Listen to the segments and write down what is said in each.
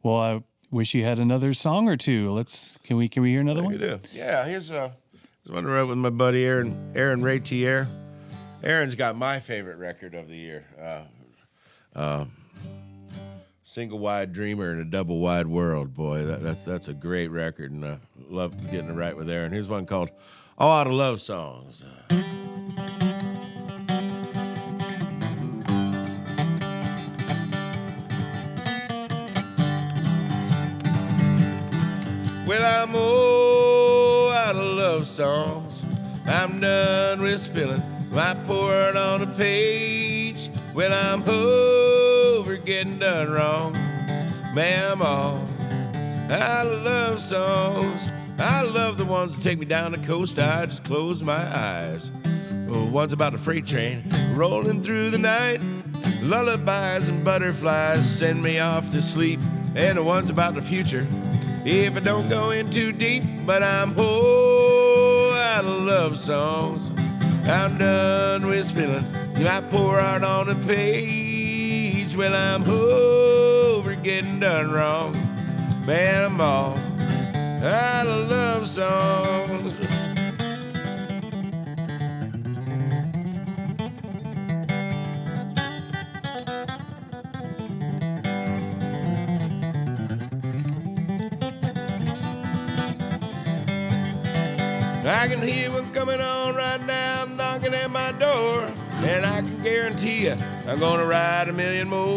Well, I wish you had another song or two. Can we hear another one? We do. Yeah, here's one I wrote with my buddy Aaron Ray Tier. Aaron's got my favorite record of the year. Single Wide Dreamer in a Double Wide World. Boy, that's a great record, and I love getting it right with Aaron. Here's one called Outta Love Songs. Well, I'm all out of love songs. I'm done with spilling my pour on a page. Well, I'm over getting done wrong. Man, I'm all out of love songs. I love the ones that take me down the coast. I just close my eyes. Oh, one's about a freight train rolling through the night. Lullabies and butterflies send me off to sleep. And the one's about the future, if I don't go in too deep. But I'm whole out of love songs. I'm done with spilling I pour out on a page. Well, I'm over getting done wrong. Man, I'm all out of love songs. I can hear one coming on right now, knocking at my door, and I can guarantee you I'm gonna write a million more.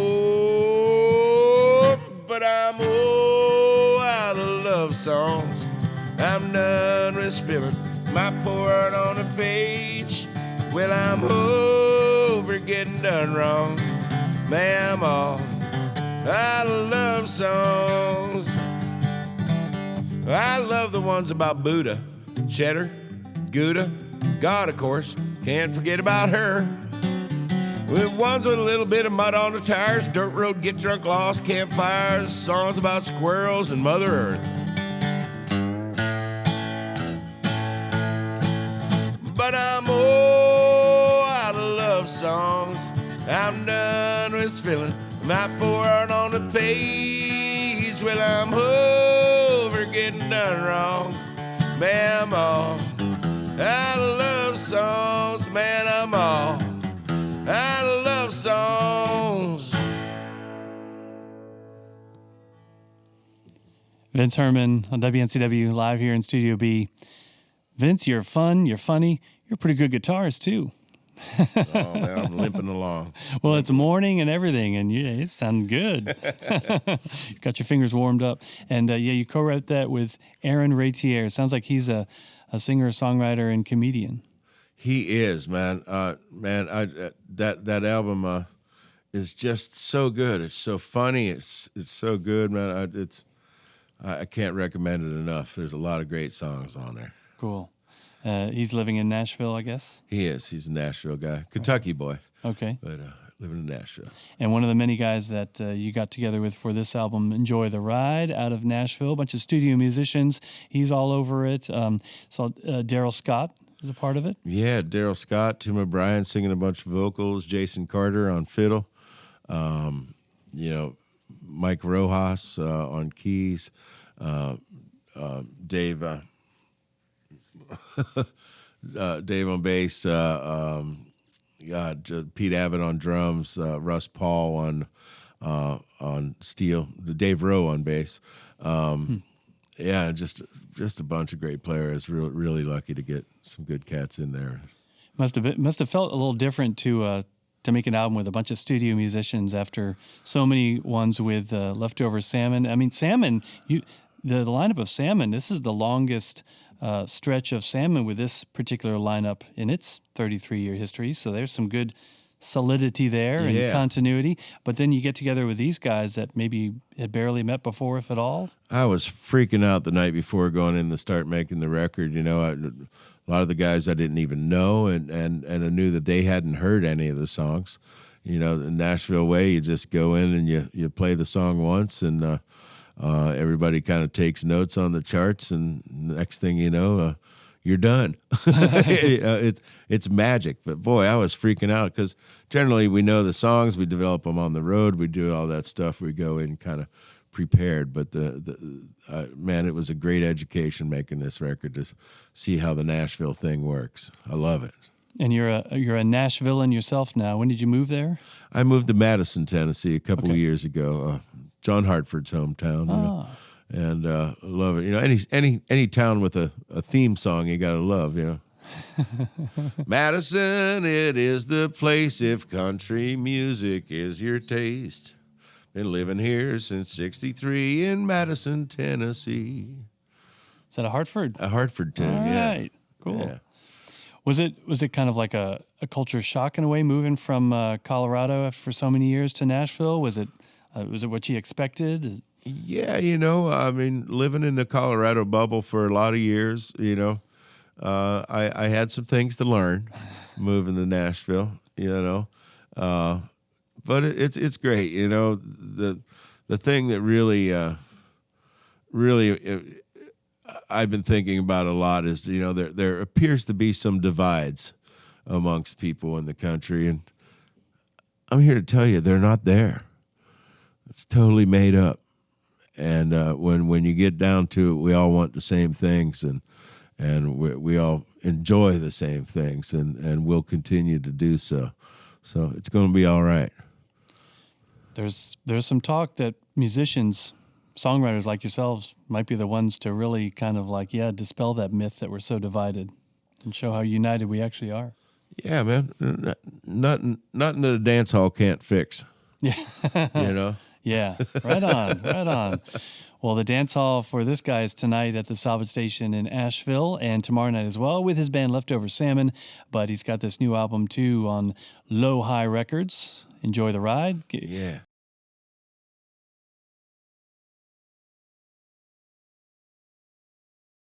But I'm all out of love songs. I'm done with spilling my pour out on a page. Well, I'm over getting done wrong. Man, I'm all out of love songs. I love the ones about Buddha, Cheddar, Gouda, God, of course. Can't forget about her. With ones with a little bit of mud on the tires, dirt road, get drunk, lost, campfires, songs about squirrels and Mother Earth. But I'm all out of love songs. I'm done with spilling my pour out on the page. Well, I'm over getting done wrong. Man, I'm all out of love songs. Man, I'm all out of love songs. Vince Herman on WNCW live here in Studio B. Vince, you're fun, you're funny, you're a pretty good guitarist too. Oh, man, I'm limping along. Well, it's morning and everything, and you sound good. Got your fingers warmed up. And, you co-wrote that with Aaron Ratier. Sounds like he's a singer, songwriter, and comedian. He is, man. That album is just so good. It's so funny. It's so good, man. I can't recommend it enough. There's a lot of great songs on there. Cool. He's living in Nashville, I guess? He is. He's a Nashville guy. Kentucky boy. Okay. But living in Nashville. And one of the many guys that you got together with for this album, Enjoy the Ride, out of Nashville, a bunch of studio musicians. He's all over it. Saw Daryl Scott is a part of it. Yeah, Daryl Scott, Tim O'Brien singing a bunch of vocals, Jason Carter on fiddle, Mike Rojas on keys, Dave... Dave on bass, Pete Abbott on drums, Russ Paul on steel, Dave Rowe on bass. Yeah, just a bunch of great players. Really lucky to get some good cats in there. Must have felt a little different to make an album with a bunch of studio musicians after so many ones with Leftover Salmon. I mean, Salmon, the lineup of Salmon. This is the longest stretch of Salmon with this particular lineup in its 33-year history. So there's some good solidity there and continuity. But then you get together with these guys that maybe had barely met before, if at all. I was freaking out the night before going in to start making the record. A lot of the guys I didn't even know, and I knew that they hadn't heard any of the songs. The Nashville way, you just go in and you play the song once, and everybody kind of takes notes on the charts, and next thing you know, you're done. It's magic. But boy, I was freaking out because generally we know the songs, we develop them on the road, we do all that stuff, we go in kind of prepared. But man, it was a great education making this record to see how the Nashville thing works. I love it. And you're a Nashvilleian yourself now. When did you move there? I moved to Madison, Tennessee, a couple of years ago. John Hartford's hometown. You know, and love it. You know, any town with a theme song you gotta love. You know. Madison, it is the place if country music is your taste. Been living here since '63 in Madison, Tennessee. Is that a Hartford? A Hartford tune, All yeah. right, cool. Yeah. Was it kind of like a culture shock in a way, moving from Colorado for so many years to Nashville? Was it what you expected? Yeah, you know, I mean, living in the Colorado bubble for a lot of years, you know, I had some things to learn moving to Nashville, you know, but it's great, you know. The thing that really I've been thinking about a lot is, you know, there appears to be some divides amongst people in the country, and I'm here to tell you they're not there. It's totally made up. And when you get down to it, we all want the same things, and we all enjoy the same things, and we'll continue to do so. So it's going to be all right. There's some talk that musicians, songwriters like yourselves, might be the ones to really kind of like, dispel that myth that we're so divided and show how united we actually are. Yeah, man. Nothing that a dance hall can't fix. Yeah. You know? Yeah, right on, right on. Well, the dance hall for this guy is tonight at the Salvage Station in Asheville, and tomorrow night as well with his band Leftover Salmon. But he's got this new album too on Low High Records. Enjoy the ride. Yeah.